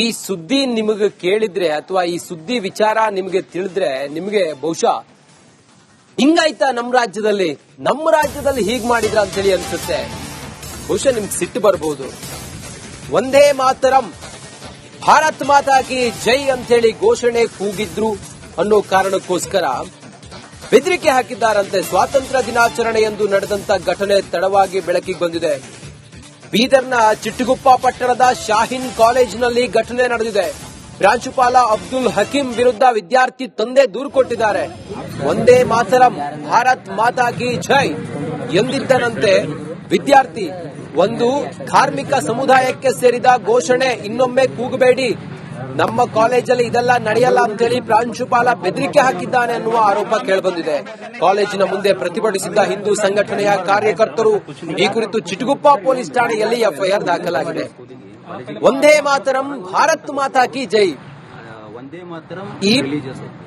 ಈ ಸುದ್ದಿ ನಿಮಗೆ ಕೇಳಿದ್ರೆ ಅಥವಾ ಈ ಸುದ್ದಿ ವಿಚಾರ ನಿಮಗೆ ತಿಳಿದ್ರೆ ನಿಮಗೆ ಬಹುಶಃ ಹಿಂಗಾಯ್ತಾ ನಮ್ಮ ರಾಜ್ಯದಲ್ಲಿ ಹೀಗ್ ಮಾಡಿದ್ರ ಅಂತೇಳಿ ಅನ್ಸುತ್ತೆ. ಬಹುಶಃ ನಿಮ್ಗೆ ಸಿಟ್ಟು ಬರಬಹುದು. ಒಂದೇ ಮಾತರಂ ಭಾರತ್ ಮಾತಾ ಕಿ ಜೈ ಅಂತೇಳಿ ಘೋಷಣೆ ಕೂಗಿದ್ರು ಅನ್ನೋ ಕಾರಣಕ್ಕೋಸ್ಕರ ಬೆದರಿಕೆ ಹಾಕಿದ್ದಾರಂತೆ. ಸ್ವಾತಂತ್ರ್ಯ ದಿನಾಚರಣೆಯಂದು ನಡೆದಂತ ಘಟನೆ ತಡವಾಗಿ ಬೆಳಕಿಗೆ ಬಂದಿದೆ. ಬೀದರ್ನ ಚಿಟ್ಟಗುಪ್ಪ ಪಟ್ಟಣದ ಶಾಹೀನ್ ಕಾಲೇಜಿನಲ್ಲಿ ಘಟನೆ ನಡೆದಿದೆ. ಪ್ರಾಂಶುಪಾಲ ಅಬ್ದುಲ್ ಹಕೀಂ ವಿರುದ್ಧ ವಿದ್ಯಾರ್ಥಿ ತಂದೆ ದೂರು ಕೊಟ್ಟಿದ್ದಾರೆ. ಒಂದೇ ಮಾತರಂ ಭಾರತ್ ಮಾತಾ ಕಿ ಜೈ ಎಂದಿದ್ದನಂತೆ ವಿದ್ಯಾರ್ಥಿ. ಒಂದು ಧಾರ್ಮಿಕ ಸಮುದಾಯಕ್ಕೆ ಸೇರಿದ ಘೋಷಣೆ ಇನ್ನೊಮ್ಮೆ ಕೂಗಬೇಡಿ, ನಮ್ಮ ಕಾಲೇಜಲ್ಲಿ ಇದೆಲ್ಲ ನಡೆಯಲ್ಲ ಅಂತೇಳಿ ಪ್ರಾಂಶುಪಾಲ ಬೆದರಿಕೆ ಹಾಕಿದ್ದಾನೆ ಅನ್ನುವ ಆರೋಪ ಕೇಳಿಬಂದಿದೆ. ಕಾಲೇಜಿನ ಮುಂದೆ ಪ್ರತಿಭಟಿಸಿದ್ದ ಹಿಂದೂ ಸಂಘಟನೆಯ ಕಾರ್ಯಕರ್ತರು ಈ ಕುರಿತು ಚಿಟಗುಪ್ಪ ಪೊಲೀಸ್ ಠಾಣೆಯಲ್ಲಿ ಎಫ್ಐಆರ್ ದಾಖಲಾಗಿದೆ. ಒಂದೇ ಮಾತರಂ ಭಾರತ್ ಮಾತಾ ಕಿ ಜೈ. ಈ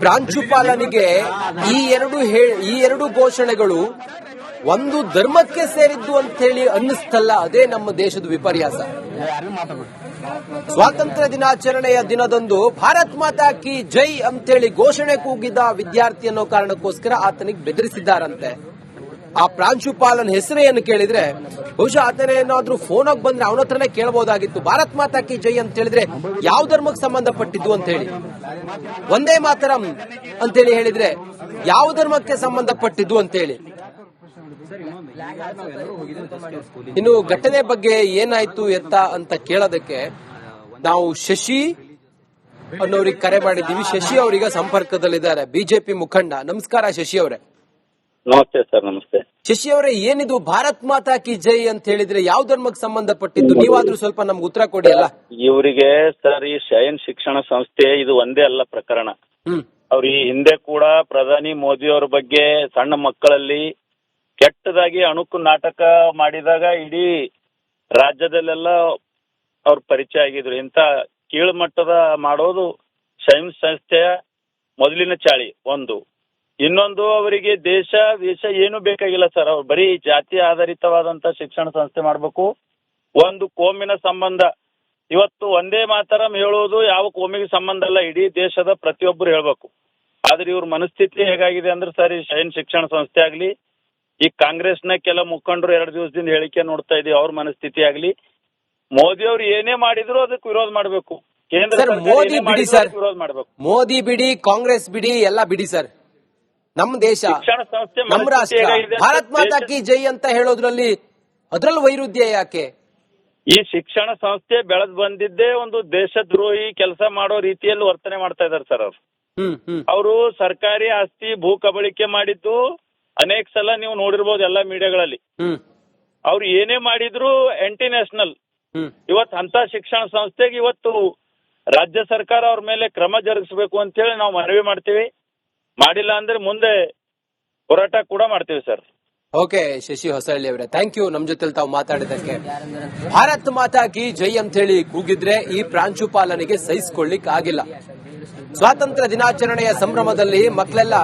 ಪ್ರಾಂಶುಪಾಲನಿಗೆ ಈ ಎರಡು ಘೋಷಣೆಗಳು ಒಂದು ಧರ್ಮಕ್ಕೆ ಸೇರಿದ್ದು ಅಂತ ಹೇಳಿ ಅನ್ನಿಸ್ತಲ್ಲ. ಅದೇ ನಮ್ಮ ದೇಶದ ವಿಪರ್ಯಾಸ. ಸ್ವಾತಂತ್ರ್ಯ ದಿನಾಚರಣೆಯ ದಿನದಂದು ಭಾರತ್ ಮಾತಾ ಕಿ ಜೈ ಅಂತೇಳಿ ಘೋಷಣೆ ಕೂಗಿದ್ದ ವಿದ್ಯಾರ್ಥಿ ಅನ್ನೋ ಕಾರಣಕ್ಕೋಸ್ಕರ ಆತನಿಗೆ ಬೆದರಿಸಿದ್ದಾರಂತೆ. ಆ ಪ್ರಾಂಶುಪಾಲನ ಹೆಸರೇನು ಕೇಳಿದ್ರೆ ಬಹುಶಃ ಆತನೇ ಏನಾದ್ರೂ ಫೋನ್ ಆಗಿ ಬಂದ್ರೆ ಅವನ ಹತ್ರನೇ ಕೇಳಬಹುದಾಗಿತ್ತು. ಭಾರತ್ ಮಾತಾ ಕಿ ಜೈ ಅಂತ ಹೇಳಿದ್ರೆ ಯಾವ ಧರ್ಮಕ್ಕೆ ಸಂಬಂಧಪಟ್ಟಿದ್ದು ಅಂತ ಹೇಳಿ, ಒಂದೇ ಮಾತರಂ ಅಂತೇಳಿ ಹೇಳಿದ್ರೆ ಯಾವ ಧರ್ಮಕ್ಕೆ ಸಂಬಂಧಪಟ್ಟಿದ್ದು ಅಂತ ಹೇಳಿ. ಇನ್ನು ಘಟನೆ ಬಗ್ಗೆ ಏನಾಯ್ತು ಎತ್ತ ಅಂತ ಕೇಳೋದಕ್ಕೆ ನಾವು ಶಶಿ ಅನ್ನೋರಿಗೆ ಕರೆ ಮಾಡಿದ್ದೀವಿ. ಶಶಿ ಅವರೀಗ ಸಂಪರ್ಕದಲ್ಲಿದ್ದಾರೆ, ಬಿಜೆಪಿ ಮುಖಂಡ. ನಮಸ್ಕಾರ ಶಶಿ ಅವರೇ. ನಮಸ್ತೆ ಸರ್. ನಮಸ್ತೆ ಶಶಿ ಅವರೇ, ಏನಿದು ಭಾರತ್ ಮಾತಾ ಕಿ ಜೈ ಅಂತ ಹೇಳಿದ್ರೆ ಯಾವ ಧರ್ಮಕ್ಕೆ ಸಂಬಂಧಪಟ್ಟಿದ್ದು? ನೀವಾದ್ರೂ ಸ್ವಲ್ಪ ನಮ್ಗೆ ಉತ್ತರ ಕೊಡಿ ಅಲ್ಲ. ಇವರಿಗೆ ಸರ್ ಈ ಶಯನ್ ಶಿಕ್ಷಣ ಸಂಸ್ಥೆ ಇದು ಒಂದೇ ಅಲ್ಲ ಪ್ರಕರಣ. ಅವ್ರು ಈ ಹಿಂದೆ ಕೂಡ ಪ್ರಧಾನಿ ಮೋದಿ ಅವರ ಬಗ್ಗೆ ಸಣ್ಣ ಮಕ್ಕಳಲ್ಲಿ ಕೆಟ್ಟದಾಗಿ ಅಣುಕು ನಾಟಕ ಮಾಡಿದಾಗ ಇಡೀ ರಾಜ್ಯದಲ್ಲೆಲ್ಲ ಅವ್ರ ಪರಿಚಯ ಆಗಿದ್ರು. ಇಂಥ ಕೀಳುಮಟ್ಟದ ಮಾಡೋದು ಶಯನ್ ಸಂಸ್ಥೆಯ ಮೊದಲಿನ ಚಾಳಿ. ಇನ್ನೊಂದು ಅವರಿಗೆ ದೇಶ ಏನು ಬೇಕಾಗಿಲ್ಲ ಸರ್. ಅವ್ರು ಬರೀ ಜಾತಿ ಆಧಾರಿತವಾದಂತ ಶಿಕ್ಷಣ ಸಂಸ್ಥೆ ಮಾಡಬೇಕು. ಒಂದು ಕೋಮಿನ ಸಂಬಂಧ. ಇವತ್ತು ಒಂದೇ ಮಾತರಂ ಹೇಳೋದು ಯಾವ ಕೋಮಿಗೆ ಸಂಬಂಧ ಅಲ್ಲ, ಇಡೀ ದೇಶದ ಪ್ರತಿಯೊಬ್ಬರು ಹೇಳ್ಬೇಕು. ಆದ್ರೆ ಇವ್ರ ಮನಸ್ಥಿತಿ ಹೇಗಾಗಿದೆ ಅಂದ್ರೆ ಸರ್, ಈ ಶಯನ್ ಶಿಕ್ಷಣ ಸಂಸ್ಥೆ ಆಗ್ಲಿ, ಈ ಕಾಂಗ್ರೆಸ್ನ ಕೆಲ ಮುಖಂಡರು 2 ದಿವಸದಿಂದ ಹೇಳಿಕೆ ನೋಡ್ತಾ ಇದೀವಿ, ಅವ್ರ ಮನಸ್ಥಿತಿ ಆಗ್ಲಿ, ಮೋದಿ ಅವ್ರು ಏನೇ ಮಾಡಿದ್ರು ಅದಕ್ಕೆ ವಿರೋಧ ಮಾಡಬೇಕು. ಕೇಂದ್ರ ವಿರೋಧ ಮಾಡಬೇಕು. ಮೋದಿ ಬಿಡಿ, ಕಾಂಗ್ರೆಸ್ ಬಿಡಿ, ಎಲ್ಲ ಬಿಡಿ ಸರ್. ನಮ್ಮ ದೇಶ, ಶಿಕ್ಷಣ ಸಂಸ್ಥೆ, ನಮ್ಮ ರಾಷ್ಟ್ರ, ಭಾರತ್ ಮಾತಾ ಕಿ ಜೈ ಅಂತ ಹೇಳೋದ್ರಲ್ಲಿ ಅದ್ರಲ್ಲಿ ವೈರುಧ್ಯ ಯಾಕೆ? ಈ ಶಿಕ್ಷಣ ಸಂಸ್ಥೆ ಬೆಳೆದ್ ಬಂದಿದ್ದೇ ಒಂದು ದೇಶದ್ರೋಹಿ ಕೆಲಸ ಮಾಡೋ ರೀತಿಯಲ್ಲಿ ವರ್ತನೆ ಮಾಡ್ತಾ ಇದಾರೆ ಸರ್ ಅವ್ರು. ಅವರು ಸರ್ಕಾರಿ ಆಸ್ತಿ ಭೂ ಕಬಳಿಕೆ ಮಾಡಿದ್ದು ಅನೇಕ ಸಲ ನೀವು ನೋಡಿರ್ಬೋದು ಎಲ್ಲಾ ಮೀಡಿಯಾಗಳಲ್ಲಿ. ಅವ್ರು ಏನೇ ಮಾಡಿದ್ರು ಆಂಟಿ ನ್ಯಾಷನಲ್. ಇವತ್ತು ಅಂತ ಶಿಕ್ಷಣ ಸಂಸ್ಥೆಗೆ ಇವತ್ತು ರಾಜ್ಯ ಸರ್ಕಾರ ಅವ್ರ ಮೇಲೆ ಕ್ರಮ ಜರುಗಿಸಬೇಕು ಅಂತ ಹೇಳಿ ನಾವು ಮನವಿ ಮಾಡ್ತೀವಿ. ಮಾಡಿಲ್ಲ ಅಂದ್ರೆ ಮುಂದೆ ಹೋರಾಟ ಕೂಡ ಮಾಡ್ತೀವಿ ಸರ್. ಓಕೆ ಶಶಿ ಹೊಸಳ್ಳಿ ಅವರೇ, ಥ್ಯಾಂಕ್ ಯು ನಮ್ ಜೊತೆ ತಾವು ಮಾತಾಡಿದಕ್ಕೆ. ಭಾರತ್ ಮಾತಾ ಕಿ ಜೈ ಅಂತ ಹೇಳಿ ಕೂಗಿದ್ರೆ ಈ ಪ್ರಾಂಶುಪಾಲನಿಗೆ ಸಹಿಸಿಕೊಳ್ಳಿಕ್ ಆಗಿಲ್ಲ. ಸ್ವಾತಂತ್ರ್ಯ ದಿನಾಚರಣೆಯ ಸಂಭ್ರಮದಲ್ಲಿ ಮಕ್ಕಳೆಲ್ಲ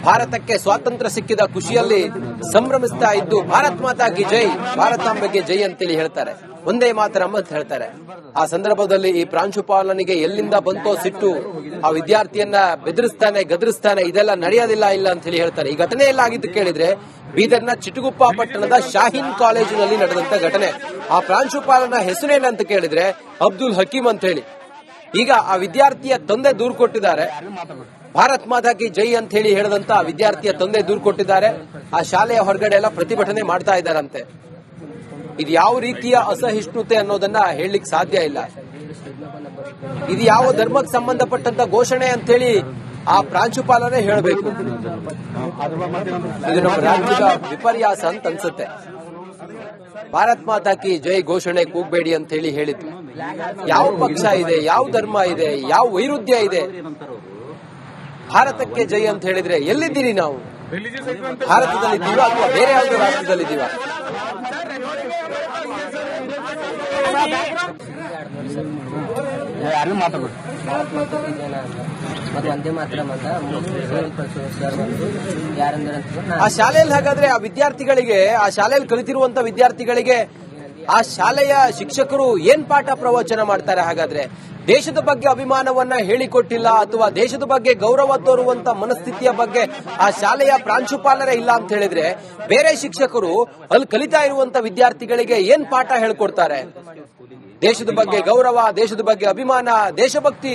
ಭಾರತಕ್ಕೆ ಸ್ವಾತಂತ್ರ್ಯ ಸಿಕ್ಕಿದ ಖುಷಿಯಲ್ಲಿ ಸಂಭ್ರಮಿಸ್ತಾ ಇದ್ದು ಭಾರತ್ ಮಾತಾ ಕಿ ಜೈ, ಭಾರತಾಂಬೆಗೆ ಜೈ ಅಂತೇಳಿ ಹೇಳ್ತಾರೆ, ಒಂದೇ ಮಾತರಂ ಅಂತ ಹೇಳ್ತಾರೆ. ಆ ಸಂದರ್ಭದಲ್ಲಿ ಈ ಪ್ರಾಂಶುಪಾಲನಿಗೆ ಎಲ್ಲಿಂದ ಬಂತೋ ಸಿಟ್ಟು, ಆ ವಿದ್ಯಾರ್ಥಿಯನ್ನ ಬೆದರಿಸ್ತಾನೆ, ಗದರಿಸ್ತಾನೆ, ಇದೆಲ್ಲ ನಡೆಯೋದಿಲ್ಲ ಇಲ್ಲ ಅಂತ ಹೇಳಿ ಹೇಳ್ತಾರೆ. ಈ ಘಟನೆ ಎಲ್ಲ ಆಗಿದ್ದು ಕೇಳಿದ್ರೆ ಬೀದರ್ನ ಚಿಟ್ಟಗುಪ್ಪ ಪಟ್ಟಣದ ಶಾಹೀನ್ ಕಾಲೇಜಿನಲ್ಲಿ ನಡೆದಂತ ಘಟನೆ. ಆ ಪ್ರಾಂಶುಪಾಲನ ಹೆಸರೇನಂತ ಕೇಳಿದ್ರೆ ಅಬ್ದುಲ್ ಹಕೀಂ ಅಂತ ಹೇಳಿ. ಈಗ ಆ ವಿದ್ಯಾರ್ಥಿಯ ತಂದೆ ದೂರು ಕೊಟ್ಟಿದ್ದಾರೆ. ಭಾರತ್ ಮಾತಾ ಕಿ ಜೈ ಅಂತ ಹೇಳಿ ಹೇಳಿದಂತ ವಿದ್ಯಾರ್ಥಿಯ ತಂದೆ ದೂರು ಕೊಟ್ಟಿದ್ದಾರೆ. ಆ ಶಾಲೆಯ ಹೊರಗಡೆ ಎಲ್ಲ ಪ್ರತಿಭಟನೆ ಮಾಡ್ತಾ ಇದ್ದಾರಂತೆ. ಇದು ಯಾವ ರೀತಿಯ ಅಸಹಿಷ್ಣುತೆ ಅನ್ನೋದನ್ನ ಹೇಳಲಿಕ್ಕೆ ಸಾಧ್ಯ ಇಲ್ಲ. ಇದು ಯಾವ ಧರ್ಮಕ್ಕೆ ಸಂಬಂಧಪಟ್ಟಂತ ಘೋಷಣೆ ಅಂತ ಹೇಳಿ ಆ ಪ್ರಾಂಶುಪಾಲನೇ ಹೇಳಬೇಕು. ಇದು ನಮ್ಮ ರಾಜ್ಯದ ವಿಪರ್ಯಾಸ ಅಂತ ಅನ್ಸುತ್ತೆ. ಭಾರತ್ ಮಾತಾ ಕಿ ಜೈ ಘೋಷಣೆ ಕೂಗಬೇಡಿ ಅಂತ ಹೇಳಿ ಹೇಳಿದ್ರು. ಯಾವ ಪಕ್ಷ ಇದೆ, ಯಾವ ಧರ್ಮ ಇದೆ, ಯಾವ ವೈರುಧ್ಯ ಇದೆ? ಭಾರತಕ್ಕೆ ಜೈ ಅಂತ ಹೇಳಿದ್ರೆ ಎಲ್ಲಿದ್ದೀರಿ ನಾವು? ಭಾರತದಲ್ಲಿದ್ದೀವ ಅಥವಾ ಬೇರೆ ಯಾವುದೋ ರಾಷ್ಟ್ರದಲ್ಲಿದ್ದೀವ? ಆ ಶಾಲೆಯಲ್ಲಿ ಹಾಗಾದ್ರೆ ಆ ವಿದ್ಯಾರ್ಥಿಗಳಿಗೆ, ಆ ಶಾಲೆಯಲ್ಲಿ ಕಲಿತಿರುವಂತ ವಿದ್ಯಾರ್ಥಿಗಳಿಗೆ ಆ ಶಾಲೆಯ ಶಿಕ್ಷಕರು ಏನ್ ಪಾಠ ಪ್ರವಚನ ಮಾಡ್ತಾರೆ? ಹಾಗಾದ್ರೆ ದೇಶದ ಬಗ್ಗೆ ಅಭಿಮಾನವನ್ನ ಹೇಳಿಕೊಟ್ಟಿಲ್ಲ ಅಥವಾ ದೇಶದ ಬಗ್ಗೆ ಗೌರವ ತೋರುವಂತ ಮನಸ್ಥಿತಿಯ ಬಗ್ಗೆ ಆ ಶಾಲೆಯ ಪ್ರಾಂಶುಪಾಲರೇ ಇಲ್ಲ ಅಂತ ಹೇಳಿದ್ರೆ ಬೇರೆ ಶಿಕ್ಷಕರು ಅಲ್ಲಿ ಕಲಿತಾ ಇರುವಂತ ವಿದ್ಯಾರ್ಥಿಗಳಿಗೆ ಏನ್ ಪಾಠ ಹೇಳ್ಕೊಡ್ತಾರೆ? ದೇಶದ ಬಗ್ಗೆ ಗೌರವ, ದೇಶದ ಬಗ್ಗೆ ಅಭಿಮಾನ, ದೇಶಭಕ್ತಿ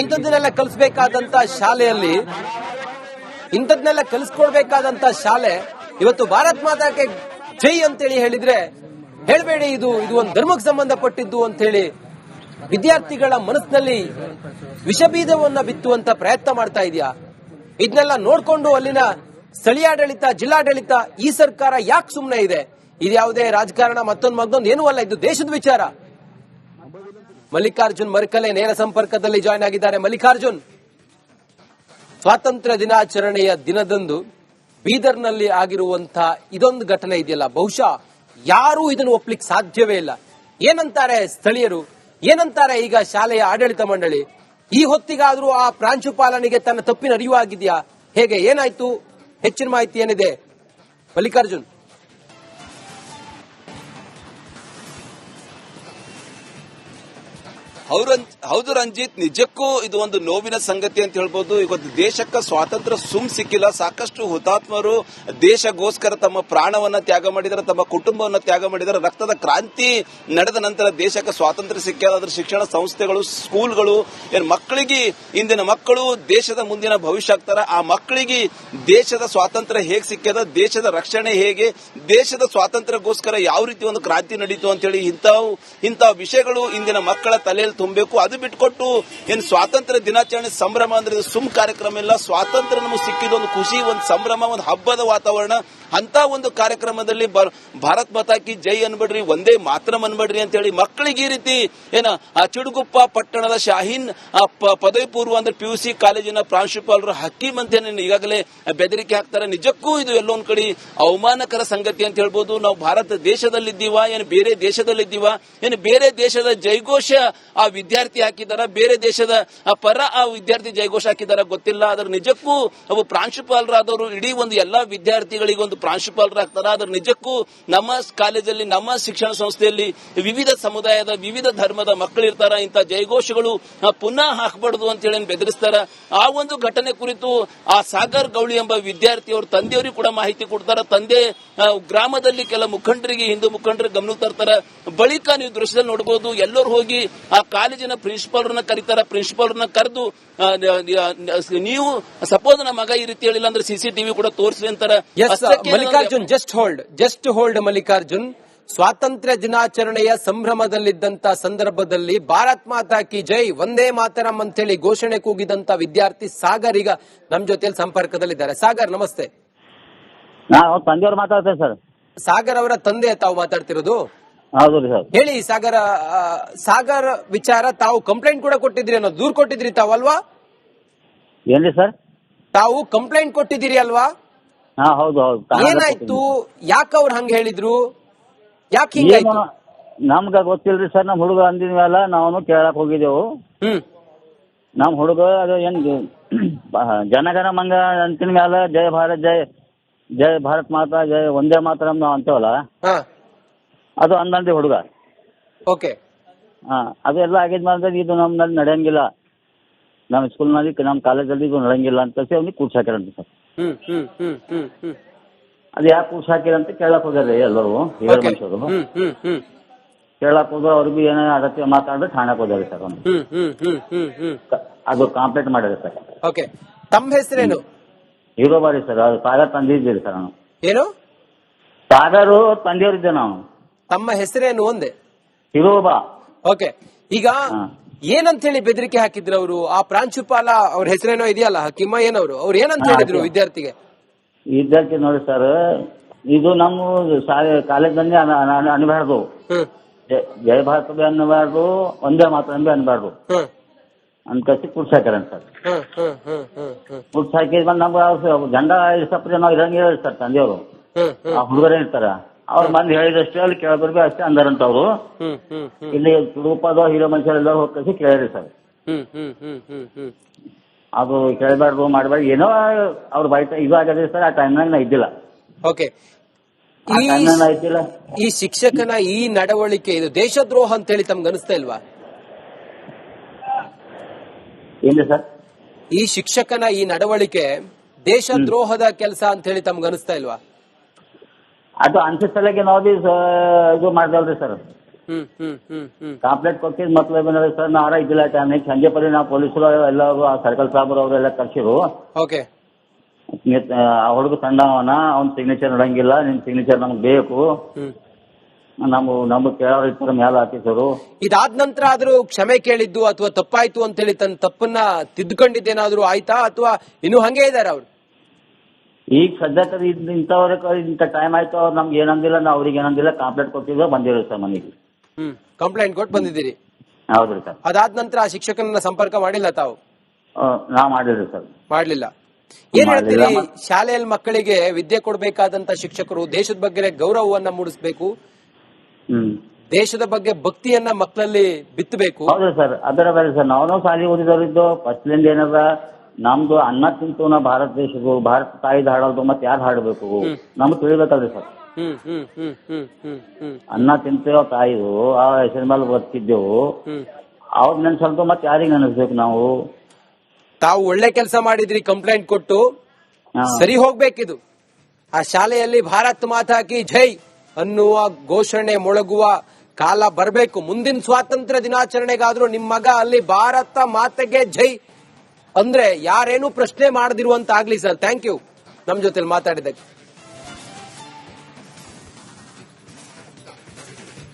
ಇಂಥದ್ದನ್ನೆಲ್ಲ ಕಲಿಸಬೇಕಾದಂತ ಶಾಲೆಯಲ್ಲಿ ಇಂಥದ್ನೆಲ್ಲ ಕಲಿಸ್ಕೊಡ್ಬೇಕಾದಂತ ಶಾಲೆ ಇವತ್ತು ಭಾರತ್ ಮಾತಾಕ್ಕೆ ಜೈ ಅಂತೇಳಿ ಹೇಳಿದ್ರೆ ಹೇಳಬೇಡಿ ಇದು ಒಂದು ಧರ್ಮಕ್ಕೆ ಸಂಬಂಧಪಟ್ಟಿದ್ದು ಅಂತ ಹೇಳಿ ವಿದ್ಯಾರ್ಥಿಗಳ ಮನಸ್ಸಿನಲ್ಲಿ ವಿಷಬೀಜವನ್ನ ಬಿತ್ತುವಂತ ಪ್ರಯತ್ನ ಮಾಡ್ತಾ ಇದೆಯಾ? ಇದನ್ನೆಲ್ಲ ನೋಡ್ಕೊಂಡು ಅಲ್ಲಿನ ಸ್ಥಳೀಯಾಡಳಿತ, ಜಿಲ್ಲಾಡಳಿತ, ಈ ಸರ್ಕಾರ ಯಾಕೆ ಸುಮ್ಮನೆ ಇದೆ? ಇದ್ಯಾವುದೇ ರಾಜಕಾರಣ ಮತ್ತೊಂದು ಏನೂ ಅಲ್ಲ, ಇದು ದೇಶದ ವಿಚಾರ. ಮಲ್ಲಿಕಾರ್ಜುನ್ ಮರ್ಕಲೆ ನೇರ ಸಂಪರ್ಕದಲ್ಲಿ ಜಾಯ್ನ್ ಆಗಿದ್ದಾರೆ. ಮಲ್ಲಿಕಾರ್ಜುನ್, ಸ್ವಾತಂತ್ರ್ಯ ದಿನಾಚರಣೆಯ ದಿನದಂದು ಬೀದರ್ನಲ್ಲಿ ಆಗಿರುವಂತಹ ಇದೊಂದು ಘಟನೆ ಇದೆಯಲ್ಲ, ಬಹುಶಃ ಯಾರೂ ಇದನ್ನು ಒಪ್ಲಿಕ್ಕೆ ಸಾಧ್ಯವೇ ಇಲ್ಲ. ಏನಂತಾರೆ ಸ್ಥಳೀಯರು, ಏನಂತಾರೆ ಈಗ ಶಾಲೆಯ ಆಡಳಿತ ಮಂಡಳಿ? ಈ ಹೊತ್ತಿಗಾದ್ರೂ ಆ ಪ್ರಾಂಶುಪಾಲನಿಗೆ ತನ್ನ ತಪ್ಪಿನ ಅರಿವು ಆಗಿದೆಯಾ? ಹೇಗೆ, ಏನಾಯ್ತು? ಹೆಚ್ಚಿನ ಮಾಹಿತಿ ಏನಿದೆ ಮಲ್ಲಿಕಾರ್ಜುನ್? ಹೌದು ರಂಜಿತ್, ನಿಜಕ್ಕೂ ಇದು ಒಂದು ನೋವಿನ ಸಂಗತಿ ಅಂತ ಹೇಳ್ಬೋದು. ಇವತ್ತು ದೇಶಕ್ಕೆ ಸ್ವಾತಂತ್ರ್ಯ ಸಿಕ್ಕಿಲ್ಲ. ಸಾಕಷ್ಟು ಹುತಾತ್ಮರು ದೇಶಗೋಸ್ಕರ ತಮ್ಮ ಪ್ರಾಣವನ್ನ ತ್ಯಾಗ ಮಾಡಿದ್ದಾರೆ, ತಮ್ಮ ಕುಟುಂಬವನ್ನ ತ್ಯಾಗ ಮಾಡಿದ್ದಾರೆ. ರಕ್ತದ ಕ್ರಾಂತಿ ನಡೆದ ನಂತರ ದೇಶಕ್ಕೆ ಸ್ವಾತಂತ್ರ್ಯ ಸಿಕ್ಕಿಲ್ಲ. ಅದರ ಶಿಕ್ಷಣ ಸಂಸ್ಥೆಗಳು, ಸ್ಕೂಲ್ಗಳು ಮಕ್ಕಳಿಗೆ, ಇಂದಿನ ಮಕ್ಕಳು ದೇಶದ ಮುಂದಿನ ಭವಿಷ್ಯ ಆಗ್ತಾರೆ. ಆ ಮಕ್ಕಳಿಗೆ ದೇಶದ ಸ್ವಾತಂತ್ರ್ಯ ಹೇಗೆ ಸಿಕ್ಕ್ಯದ, ದೇಶದ ರಕ್ಷಣೆ ಹೇಗೆ, ದೇಶದ ಸ್ವಾತಂತ್ರ್ಯಕ್ಕೋಸ್ಕರ ಯಾವ ರೀತಿ ಒಂದು ಕ್ರಾಂತಿ ನಡೀತು ಅಂತ ಹೇಳಿ ಇಂಥ ವಿಷಯಗಳು ಇಂದಿನ ಮಕ್ಕಳ ತಲೆಯಲ್ಲಿ ತುಂಬಬೇಕು. ಅದು ಬಿಟ್ಕೊಟ್ಟು ಏನ್ ಸ್ವಾತಂತ್ರ್ಯ ದಿನಾಚರಣೆ ಸಂಭ್ರಮ ಅಂದ್ರೆ ಇದು ಸುಮ್ ಕಾರ್ಯಕ್ರಮ ಇಲ್ಲ. ಸ್ವಾತಂತ್ರ್ಯ ನಮಗೆ ಸಿಕ್ಕಿದ ಒಂದು ಖುಷಿ, ಒಂದು ಸಂಭ್ರಮ, ಒಂದು ಹಬ್ಬದ ವಾತಾವರಣ. ಅಂತ ಒಂದು ಕಾರ್ಯಕ್ರಮದಲ್ಲಿ ಭಾರತ್ ಮಾತಾ ಕಿ ಜೈ ಅನ್ಬೇಡ್ರಿ, ಒಂದೇ ಮಾತ್ರ ಅನ್ಬೇಡ್ರಿ ಅಂತ ಹೇಳಿ ಮಕ್ಕಳಿಗೆ ಈ ರೀತಿ ಆ ಚಿಡುಗುಪ್ಪ ಪಟ್ಟಣದ ಶಾಹೀನ್ ಪದವಿ ಪೂರ್ವ ಅಂದ್ರೆ PUC ಕಾಲೇಜಿನ ಪ್ರಾಂಶುಪಾಲರು ಹಕೀಮ್ ಅಂತ ಈಗಾಗಲೇ ಬೆದರಿಕೆ ಹಾಕ್ತಾರೆ. ನಿಜಕ್ಕೂ ಇದು ಎಲ್ಲೊಂದ್ ಕಡೆ ಅವಮಾನಕರ ಸಂಗತಿ ಅಂತ ಹೇಳ್ಬೋದು. ನಾವು ಭಾರತ ದೇಶದಲ್ಲಿದ್ದೀವ, ಏನು ಬೇರೆ ದೇಶದಲ್ಲಿದ್ದೀವ, ಏನು ಬೇರೆ ದೇಶದ ಜೈಘೋಷ ಆ ವಿದ್ಯಾರ್ಥಿ ಹಾಕಿದಾರ, ಬೇರೆ ದೇಶದ ಪರ ಆ ವಿದ್ಯಾರ್ಥಿ ಜೈಘೋಷ ಹಾಕಿದಾರ ಗೊತ್ತಿಲ್ಲ. ಆದ್ರೆ ನಿಜಕ್ಕೂ ಅವು ಪ್ರಾಂಶುಪಾಲರಾದವರು ಇಡೀ ಒಂದು ಎಲ್ಲಾ ವಿದ್ಯಾರ್ಥಿಗಳಿಗೆ ಒಂದು ಪ್ರಾಂಶುಪಾಲರಾಗ್ತಾರ. ಆದ್ರೆ ನಿಜಕ್ಕೂ ನಮ್ಮ ಕಾಲೇಜಲ್ಲಿ, ನಮ್ಮ ಶಿಕ್ಷಣ ಸಂಸ್ಥೆಯಲ್ಲಿ ವಿವಿಧ ಸಮುದಾಯದ, ವಿವಿಧ ಧರ್ಮದ ಮಕ್ಕಳು ಇರ್ತಾರ. ಇಂಥ ಜೈಘೋಷಗಳು ಪುನಃ ಹಾಕಬಾರದು ಅಂತ ಹೇಳಿ ಬೆದರಿಸ್ತಾರ. ಆ ಒಂದು ಘಟನೆ ಕುರಿತು ಆ ಸಾಗರ್ ಗೌಳಿ ಎಂಬ ವಿದ್ಯಾರ್ಥಿ ಅವ್ರ ತಂದೆಯವರಿಗೆ ಕೂಡ ಮಾಹಿತಿ ಕೊಡ್ತಾರ. ತಂದೆ ಗ್ರಾಮದಲ್ಲಿ ಕೆಲ ಮುಖಂಡರಿಗೆ, ಹಿಂದೂ ಮುಖಂಡರಿಗೆ ಗಮನಕ್ಕೆ ತರ್ತಾರ. ಬಳಿಕ ನೀವು ದೃಶ್ಯದಲ್ಲಿ ನೋಡಬಹುದು, ಎಲ್ಲರೂ ಹೋಗಿ ಆ ಕಾಲೇಜಿನ ಪ್ರಿನ್ಸಿಪಾಲ್ರನ್ನ ಕರೀತಾರ. ಪ್ರಿನ್ಸಿಪಾಲ್ರನ್ನ ಕರೆದು ನೀವು ಸಪೋಸ್ ನಮ್ಮ ಮಗ ಈ ರೀತಿ ಹೇಳಿಲ್ಲ ಅಂದ್ರೆ CCTV ಕೂಡ ತೋರಿಸಿ ಅಂತಾರ. Mallikarjun, just hold Mallikarjun. ಸ್ವಾತಂತ್ರ್ಯ ದಿನಾಚರಣೆಯ ಸಂಭ್ರಮದಲ್ಲಿದ್ದಂತ ಸಂದರ್ಭದಲ್ಲಿ ಭಾರತ್ ಮಾತಾ ಕಿ ಜೈ, ಒಂದೇ ಮಾತರಂ ಅಂತೇಳಿ ಘೋಷಣೆ ಕೂಗಿದಂತ ವಿದ್ಯಾರ್ಥಿ ಸಾಗರ್ ಈಗ ನಮ್ ಜೊತೆಯಲ್ಲಿ ಸಂಪರ್ಕದಲ್ಲಿದ್ದಾರೆ. ಸಾಗರ್, ನಮಸ್ತೆ. ನಾವು ತಂದೆಯವ್ರು ಮಾತಾಡ್ತೇವೆ ಸರ್. ಸಾಗರ್ ಅವರ ತಂದೆ ತಾವು ಮಾತಾಡ್ತಿರೋದು? ಹೌದು ಸರ್. ಹೇಳಿ ಸಾಗರ್ ವಿಚಾರ, ತಾವು ಕಂಪ್ಲೇಂಟ್ ಕೂಡ ಕೊಟ್ಟಿದ್ರಿ ಅನ್ನೋ, ದೂರ್ ಕೊಟ್ಟಿದ್ರಿ ತಾವಲ್ವಾ? ಏನ್ರಿ ಸರ್? ತಾವು ಕಂಪ್ಲೇಂಟ್ ಕೊಟ್ಟಿದ್ದೀರಿ ಅಲ್ವಾ? ಹಾ, ಹೌದು ಹೌದು. ಏನಾಯ್ತು? ಯಾಕೆ ಅವ್ರು ಹಂಗ ಹೇಳಿದ್ರು? ಯಾಕೆ ಹಿಂಗಾಯ್ತು? ನಮ್ಗ ಗೊತ್ತಿಲ್ರಿ ಸರ್. ನಮ್ ಹುಡುಗ ಅಂದಿನ ಮೇಲೆ ನಾವು ಕೇಳಕ್ ಹೋಗಿದ್ದೆವು. ನಮ್ ಹುಡುಗ ಅದು ಏನ್ ಜನಗಣ ಮಂಗ ಅಂತಿನ ಮೇಲೆ ಜೈ ಭಾರತ್ ಜೈ, ಜೈ ಭಾರತ್ ಮಾತಾ ಜೈ, ಒಂದೇ ಮಾತರಂ ನಾವು ಅಂತೇವಲ್ಲ, ಅದು ಅಂದಂದಿ ಹುಡುಗ. ಓಕೆ. ಅದೆಲ್ಲ ಆಗಿದ್ಮೇಲೆ ಇದು ನಮ್ನಲ್ಲಿ ನಡೆಯಂಗಿಲ್ಲ, ನಮ್ಮ ಸ್ಕೂಲ್ನಲ್ಲಿ, ನಮ್ಮ ಕಾಲೇಜಲ್ಲಿ ಇದು ನಡೆಯಂಗಿಲ್ಲ ಅಂತ ಅವ್ನಿಗೆ ಕೂರ್ಸ್ ಹಾಕಿರಂತ ಸರ್. ಅದು ಯಾಕೆ ಕೂರ್ಸ್ ಹಾಕಿರಂತ ಕೇಳಕ್ ಹೋಗ್ಯಾರ ಎಲ್ಲರೂ ಹಿರಿಯ ಮನುಷ್ಯರು. ಕೇಳಕ್ ಹೋದ್ರೆ ಅವ್ರಿಗೆ ಏನೋ ಅಗತ್ಯ ಮಾತಾಡಿದ್ರೆ ಠಾಣೆಗೆ ಹೋಗ್ಯಾರ ಸರ್. ಅದು ಕಂಪ್ಲೇಂಟ್ ಮಾಡಿದೆ ಸರ್. ಓಕೆ. ತಮ್ಮ ಹೆಸರೇನು? ಹೀರೋ ಬಾರಿ ಸರ್. ಅದು ಸಾಗರ್ ತಂದಿದ್ದೀರಿ ಸರ್ ನಾವು. ಏನು? ಸಾಗರು ತಂದೆಯವರಿದ್ದೆ ನಾವು. ತಮ್ಮ ಹೆಸರೇನು ಒಂದೇ? ಹಿರೋಬಾ. ಓಕೆ. ಈಗ ಏನಂತ ಹೇಳಿ ಬೆದರಿಕೆ ಹಾಕಿದ್ರು ಅವರು? ಆ ಪ್ರಾಂಶುಪಾಲ ಅವ್ರ ಹೆಸರೇನೋ ಇದೆಯಲ್ಲ, ಹಕೀಮ ಏನವರು, ಅವ್ರು ಏನಂತ ಹೇಳಿದ್ರು ವಿದ್ಯಾರ್ಥಿಗೆ? ವಿದ್ಯಾರ್ಥಿ ನೋಡಿ ಸರ್, ಇದು ನಮ್ಮ ಕಾಲೇಜಲ್ಲಿ ಅನ್ಬಾರ್ದು, ಜಯ ಭಾರತ ಬಿ ಅನ್ಬಾರ್ದು, ಒಂದೇ ಮಾತ್ರ ಬಿ ಅನ್ಬಾರ್ದು ಅಂತ ಕುರ್ಸ್ ಹಾಕ್ಯಾರಂತ ಸರ್. ಕುರ್ಸ್ ಹಾಕಿದ್ಮೇಲೆ ನಮ್ಗೆ ಜಂಡ ಇಷ್ಟಪಟ್ಟು ನಾವು ಇರಂಗಿಲ್ಲ ಸರ್. ತಂದೆಯವರು ಆ ಹುಡುಗರೇ ಇರ್ತಾರ, ಅವ್ರ ಮಂದಿ ಹೇಳಿದಷ್ಟೇ ಅಲ್ಲಿ ಕೇಳಬರ್ಬಿ ಅಷ್ಟೇ ಅಂದಾರಂತ ಅವರು. ಇಲ್ಲಿ ರೂಪದ ಹಿರಿಯ ಮನುಷ್ಯರೆಲ್ಲ ಹೋಗಿ ಕೇಳಿರಿ ಸರ್. ಅದು ಕೇಳಬಾರ್ದು, ಮಾಡಬಾರ್ದು, ಏನೋ ಅವ್ರ ಬೈತ ಇದು ಆಗದೆ ಸರ್. ಆ ಟೈಮ್ನಾಗ ನಾ ಇದ್ದಿಲ್ಲ. ಓಕೆ. ಈ ಶಿಕ್ಷಕನ ಈ ನಡವಳಿಕೆ ಇದು ದೇಶದ್ರೋಹ ಅಂತ ಹೇಳಿ ತಮ್ಗೆ ಅನಿಸ್ತಾ ಇಲ್ವಾ? ಏನ್ರಿ ಸರ್? ಈ ಶಿಕ್ಷಕನ ಈ ನಡವಳಿಕೆ ದೇಶದ್ರೋಹದ ಕೆಲಸ ಅಂತ ಹೇಳಿ ತಮ್ಗೆ ಅನಿಸ್ತಾ ಇಲ್ವಾ? ಅದು ಅನ್ಸಿಸ್ತಲಾಗೆ ನಾವು ಇದು ಮಾಡ್ದೇವ್ರಿ ಸರ್. ಕಂಪ್ಲೇಂಟ್ ಕೊಟ್ಟಿದ್ ಮತ್ಲಬ್ ಏನದ ಸರ್, ನಾರ ಇದ್ದಿಲ್ಲ ಟೈಮಿಗೆ ಸಂಜೆ ಪರಿ ನಾವು ಪೊಲೀಸರು ಎಲ್ಲ ಸರ್ಕಲ್ ಸಾಬ್ರು ಅವರೆಲ್ಲ ಕರ್ಸಿರು. ಓಕೆ, ಆ ಹುಡುಗ ಸಣ್ಣವನ, ಅವ್ನ ಸಿಗ್ನೇಚರ್ ನಡಂಗಿಲ್ಲ, ನಿಮ್ ಸಿಗ್ನೇಚರ್ ನಮ್ಗೆ ಬೇಕು, ನಮ್ಗೆ ಕೇಳೋರು ಇರ್ತಾರೆ ಮ್ಯಾಲ ಹಾಕಿಸೋರು. ಇದಾದ ನಂತರ ಆದ್ರೂ ಕ್ಷಮೆ ಕೇಳಿದ್ದು ಅಥವಾ ತಪ್ಪಾಯ್ತು ಅಂತ ಹೇಳಿ ತನ್ನ ತಪ್ಪನ್ನ ತಿದ್ದುಕೊಂಡಿದ್ದೇನಾದ್ರೂ ಆಯ್ತಾ ಅಥವಾ ಇನ್ನೂ ಹಂಗೆ ಇದಾರೆ ಅವ್ರು? ಈಗ ಸದ್ಯಕ್ಕೆ ಇಂಥ ಟೈಮ್ ಆಯ್ತು, ಅವ್ರು ನಮ್ಗೆ ಏನಂದಿಲ್ಲ, ನಾವು ಅವ್ರಿಗೆ ಏನಂದಿಲ್ಲ, ಕಂಪ್ಲೇಂಟ್ ಕೊಟ್ಟಿದ್ರು ಬಂದಿರೋ ಸರ್ ಮನೆಗೆ. ಕಂಪ್ಲೇಂಟ್ ಕೊಟ್ಟು ಬಂದಿದ್ದೀರಿ? ಹೌದ್ರಿ ಸರ್. ಅದಾದ ನಂತರ ಆ ಶಿಕ್ಷಕನ ಸಂಪರ್ಕ ಮಾಡಿಲ್ಲ ತಾವು? ನಾವ್ ಮಾಡಿದ್ರಿ ಸರ್. ಮಾಡ್ಲಿಲ್ಲ. ಏನ್ ಹೇಳ್ತೀರಿ, ಶಾಲೆಯಲ್ಲಿ ಮಕ್ಕಳಿಗೆ ವಿದ್ಯೆ ಕೊಡ್ಬೇಕಾದಂತ ಶಿಕ್ಷಕರು ದೇಶದ ಬಗ್ಗೆ ಗೌರವವನ್ನ ಮೂಡಿಸಬೇಕು, ದೇಶದ ಬಗ್ಗೆ ಭಕ್ತಿಯನ್ನ ಮಕ್ಕಳಲ್ಲಿ ಬಿತ್ತಬೇಕು. ಹೌದು ಸರ್, ಅದರ ಬೇರೆ ಸರ್. ನಾವು ಶಾಲೆ ಓದಿದವರಿದ್ದು ಫಸ್ಟ್ಲಿಂದ ಏನದ, ನಮ್ದು ಅನ್ನ ತಿಂತು ನಾ ಭಾರತ ದೇಶದ್ದು, ಭಾರತ ತಾಯಿದ ಹಾಡೋದು ಮತ್ತೆ ಯಾರು ಹಾಡಬೇಕು ನಮ್ಗೆ ತಿಳಿಬೇಕಲ್ರಿ ಸರ್. ಅನ್ನ ತಿಂತೇವ ತಾಯಿದು, ಆ ಹೆಸರ ಮೇಲೆ ಬದುಕಿದ್ದೆವು, ಅವ್ರ ನೆನ್ಸಲ್ದು ಮತ್ತೆ ಯಾರಿಗೆ ನೆನೆಸ್ಬೇಕು ನಾವು? ತಾವು ಒಳ್ಳೆ ಕೆಲಸ ಮಾಡಿದ್ರಿ, ಕಂಪ್ಲೇಂಟ್ ಕೊಟ್ಟು ಸರಿ ಹೋಗ್ಬೇಕಿದು. ಆ ಶಾಲೆಯಲ್ಲಿ ಭಾರತ್ ಮಾತಾ ಕಿ ಜೈ ಅನ್ನುವ ಘೋಷಣೆ ಮೊಳಗುವ ಕಾಲ ಬರಬೇಕು. ಮುಂದಿನ ಸ್ವಾತಂತ್ರ್ಯ ದಿನಾಚರಣೆಗಾದ್ರೂ ನಿಮ್ಮ ಮಗ ಅಲ್ಲಿ ಭಾರತ ಮಾತೆಗೆ ಜೈ ಅಂದ್ರೆ ಯಾರೇನು ಪ್ರಶ್ನೆ ಮಾಡದಿರುವಂತ ಆಗ್ಲಿ ಸರ್. ಥ್ಯಾಂಕ್ ಯು ನಮ್ ಜೊತೆ ಮಾತಾಡಿದ್ದಕ್ಕೆ.